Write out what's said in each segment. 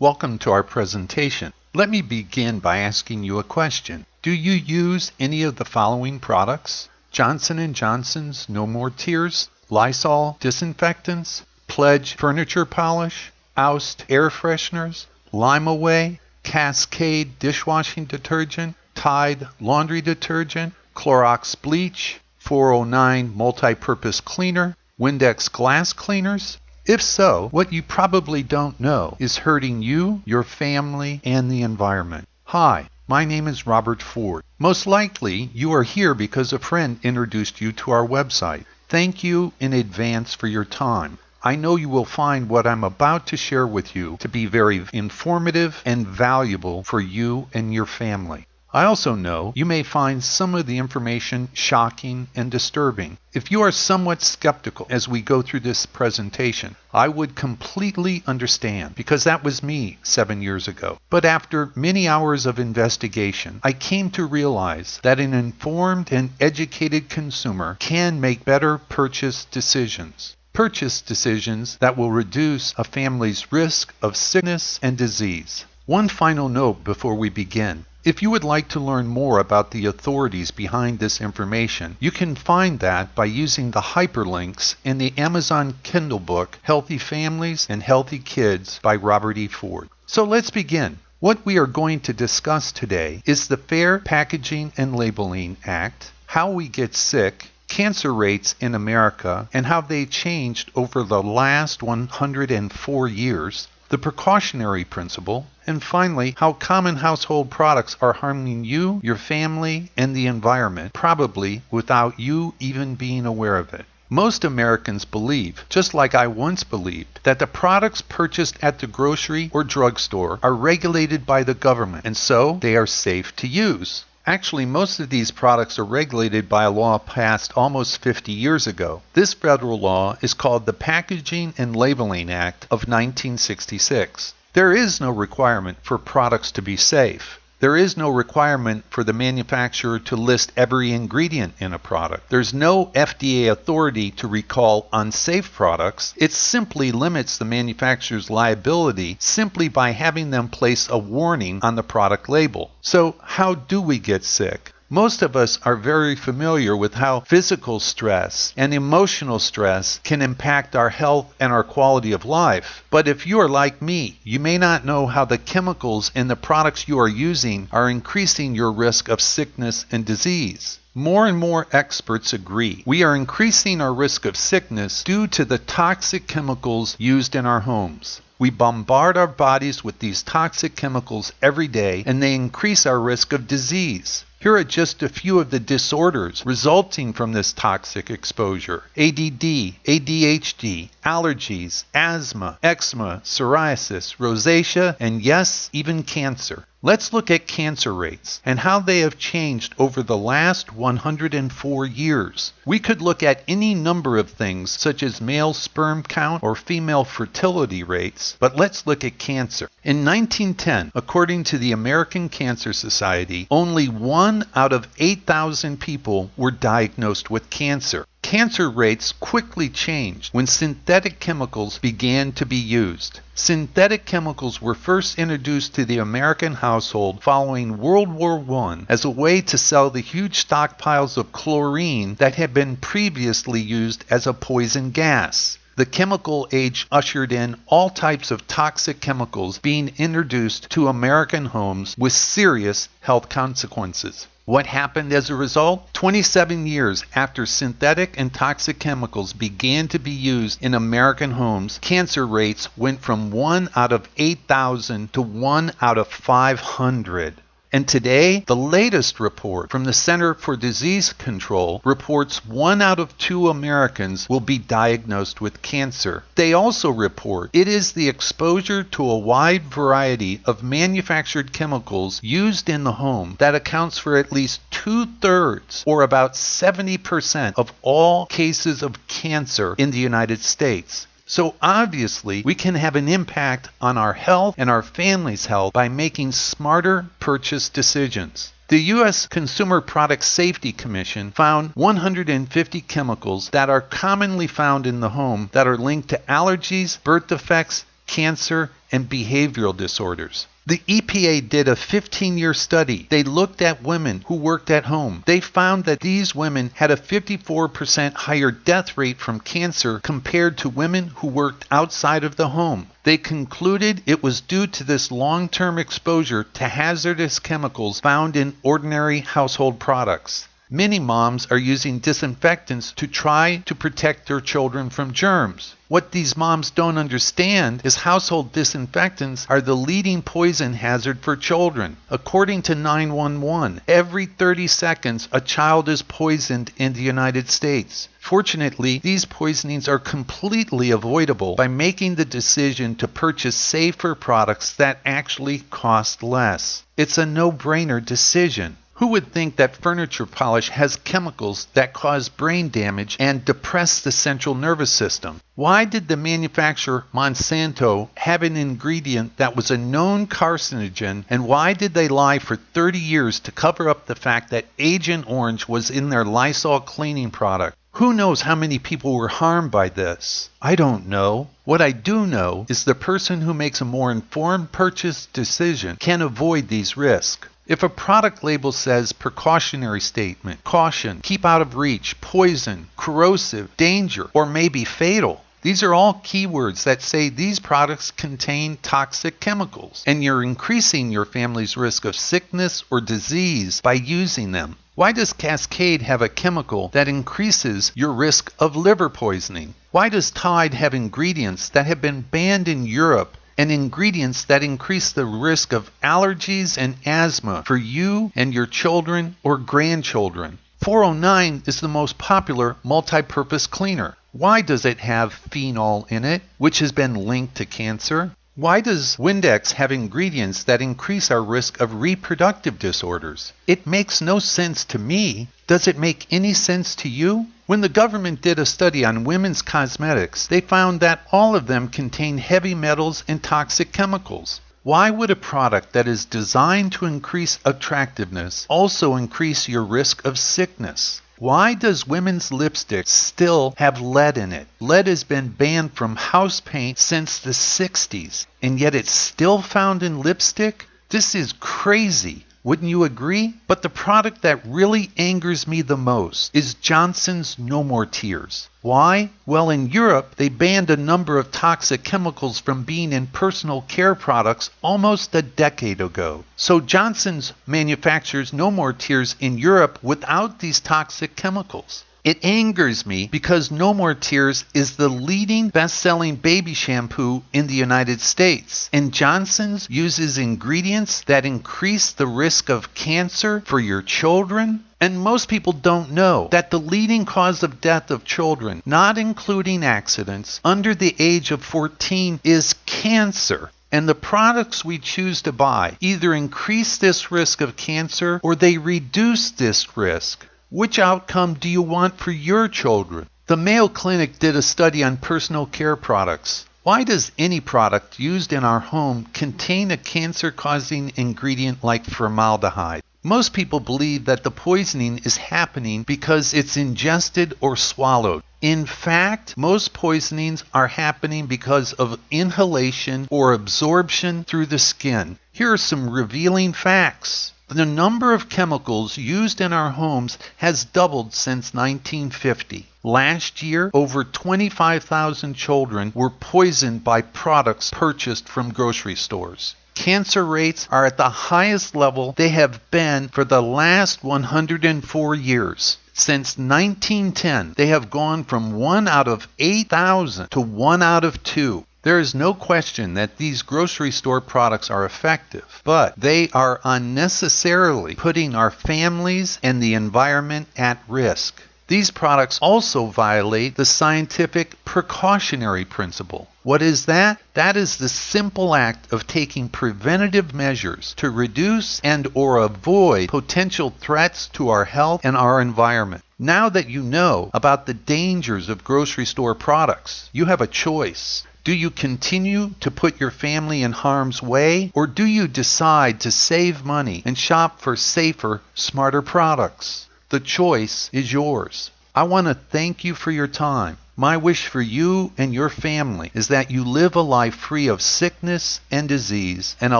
Welcome to our presentation. Let me begin by asking you a question. Do you use any of the following products? Johnson & Johnson's No More Tears, Lysol disinfectants, Pledge furniture polish, Oust air fresheners, Lime-A-Way, Cascade dishwashing detergent, Tide laundry detergent, Clorox bleach, 409 multi-purpose cleaner, Windex glass cleaners? If so, what you probably don't know is hurting you, your family, and the environment. Hi, my name is Robert Ford. Most likely, you are here because a friend introduced you to our website. Thank you in advance for your time. I know you will find what I'm about to share with you to be very informative and valuable for you and your family. I also know you may find some of the information shocking and disturbing. If you are somewhat skeptical as we go through this presentation, I would completely understand because that was me 7 years ago. But after many hours of investigation, I came to realize that an informed and educated consumer can make better purchase decisions. Purchase decisions that will reduce a family's risk of sickness and disease. One final note before we begin. If you would like to learn more about the authorities behind this information, you can find that by using the hyperlinks in the Amazon Kindle book, Healthy Families and Healthy Kids by Robert E. Ford. So let's begin. What we are going to discuss today is the Fair Packaging and Labeling Act, how we get sick, cancer rates in America, and how they changed over the last 104 years, the precautionary principle, and finally, how common household products are harming you, your family, and the environment, probably without you even being aware of it. Most Americans believe, just like I once believed, that the products purchased at the grocery or drugstore are regulated by the government, and so they are safe to use. Actually, most of these products are regulated by a law passed almost 50 years ago. This federal law is called the Packaging and Labeling Act of 1966. There is no requirement for products to be safe. There is no requirement for the manufacturer to list every ingredient in a product. There's no FDA authority to recall unsafe products. It simply limits the manufacturer's liability simply by having them place a warning on the product label. So how do we get sick? Most of us are very familiar with how physical stress and emotional stress can impact our health and our quality of life. But if you are like me, you may not know how the chemicals in the products you are using are increasing your risk of sickness and disease. More and more experts agree we are increasing our risk of sickness due to the toxic chemicals used in our homes. We bombard our bodies with these toxic chemicals every day, and they increase our risk of disease. Here are just a few of the disorders resulting from this toxic exposure: ADD, ADHD, allergies, asthma, eczema, psoriasis, rosacea, and yes, even cancer. Let's look at cancer rates and how they have changed over the last 104 years. We could look at any number of things such as male sperm count or female fertility rates, but let's look at cancer. In 1910, according to the American Cancer Society, only 1 out of 8,000 people were diagnosed with cancer. Cancer rates quickly changed when synthetic chemicals began to be used. Synthetic chemicals were first introduced to the American household following World War I as a way to sell the huge stockpiles of chlorine that had been previously used as a poison gas. The chemical age ushered in all types of toxic chemicals being introduced to American homes with serious health consequences. What happened as a result? 27 years after synthetic and toxic chemicals began to be used in American homes, cancer rates went from 1 out of 8,000 to 1 out of 500. And today, the latest report from the Center for Disease Control reports 1 out of 2 Americans will be diagnosed with cancer. They also report it is the exposure to a wide variety of manufactured chemicals used in the home that accounts for at least 2/3, or about 70% of all cases of cancer in the United States. So obviously, we can have an impact on our health and our family's health by making smarter purchase decisions. The U.S. Consumer Product Safety Commission found 150 chemicals that are commonly found in the home that are linked to allergies, birth defects, cancer, and behavioral disorders. The EPA did a 15-year study. They looked at women who worked at home. They found that these women had a 54% higher death rate from cancer compared to women who worked outside of the home. They concluded it was due to this long-term exposure to hazardous chemicals found in ordinary household products. Many moms are using disinfectants to try to protect their children from germs. What these moms don't understand is household disinfectants are the leading poison hazard for children. According to 911, every 30 seconds a child is poisoned in the United States. Fortunately, these poisonings are completely avoidable by making the decision to purchase safer products that actually cost less. It's a no-brainer decision. Who would think that furniture polish has chemicals that cause brain damage and depress the central nervous system? Why did the manufacturer Monsanto have an ingredient that was a known carcinogen, and why did they lie for 30 years to cover up the fact that Agent Orange was in their Lysol cleaning product? Who knows how many people were harmed by this? I don't know. What I do know is the person who makes a more informed purchase decision can avoid these risks. If a product label says precautionary statement, caution, keep out of reach, poison, corrosive, danger, or maybe fatal, these are all keywords that say these products contain toxic chemicals, and you're increasing your family's risk of sickness or disease by using them. Why does Cascade have a chemical that increases your risk of liver poisoning? Why does Tide have ingredients that have been banned in Europe and ingredients that increase the risk of allergies and asthma for you and your children or grandchildren? 409 is the most popular multi-purpose cleaner. Why does it have phenol in it, which has been linked to cancer? Why does Windex have ingredients that increase our risk of reproductive disorders? It makes no sense to me. Does it make any sense to you? When the government did a study on women's cosmetics, they found that all of them contain heavy metals and toxic chemicals. Why would a product that is designed to increase attractiveness also increase your risk of sickness? Why does women's lipstick still have lead in it? Lead has been banned from house paint since the 60s, and yet it's still found in lipstick? This is crazy. Wouldn't you agree? But the product that really angers me the most is Johnson's No More Tears. Why? Well, in Europe, they banned a number of toxic chemicals from being in personal care products almost a decade ago. So Johnson's manufactures No More Tears in Europe without these toxic chemicals. It angers me because No More Tears is the leading best-selling baby shampoo in the United States, and Johnson's uses ingredients that increase the risk of cancer for your children. And most people don't know that the leading cause of death of children, not including accidents, under the age of 14 is cancer. And the products we choose to buy either increase this risk of cancer or they reduce this risk. Which outcome do you want for your children? The Mayo Clinic did a study on personal care products. Why does any product used in our home contain a cancer-causing ingredient like formaldehyde? Most people believe that the poisoning is happening because it's ingested or swallowed. In fact, most poisonings are happening because of inhalation or absorption through the skin. Here are some revealing facts. The number of chemicals used in our homes has doubled since 1950. Last year, over 25,000 children were poisoned by products purchased from grocery stores. Cancer rates are at the highest level they have been for the last 104 years. Since 1910, they have gone from 1 out of 8,000 to 1 out of 2. There is no question that these grocery store products are effective, but they are unnecessarily putting our families and the environment at risk. These products also violate the scientific precautionary principle. What is that? That is the simple act of taking preventative measures to reduce and or avoid potential threats to our health and our environment. Now that you know about the dangers of grocery store products, you have a choice. Do you continue to put your family in harm's way, or do you decide to save money and shop for safer, smarter products? The choice is yours. I want to thank you for your time. My wish for you and your family is that you live a life free of sickness and disease, and a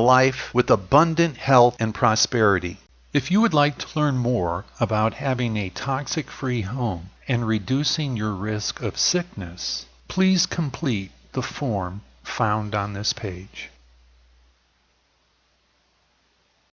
life with abundant health and prosperity. If you would like to learn more about having a toxic-free home and reducing your risk of sickness, please complete the form found on this page.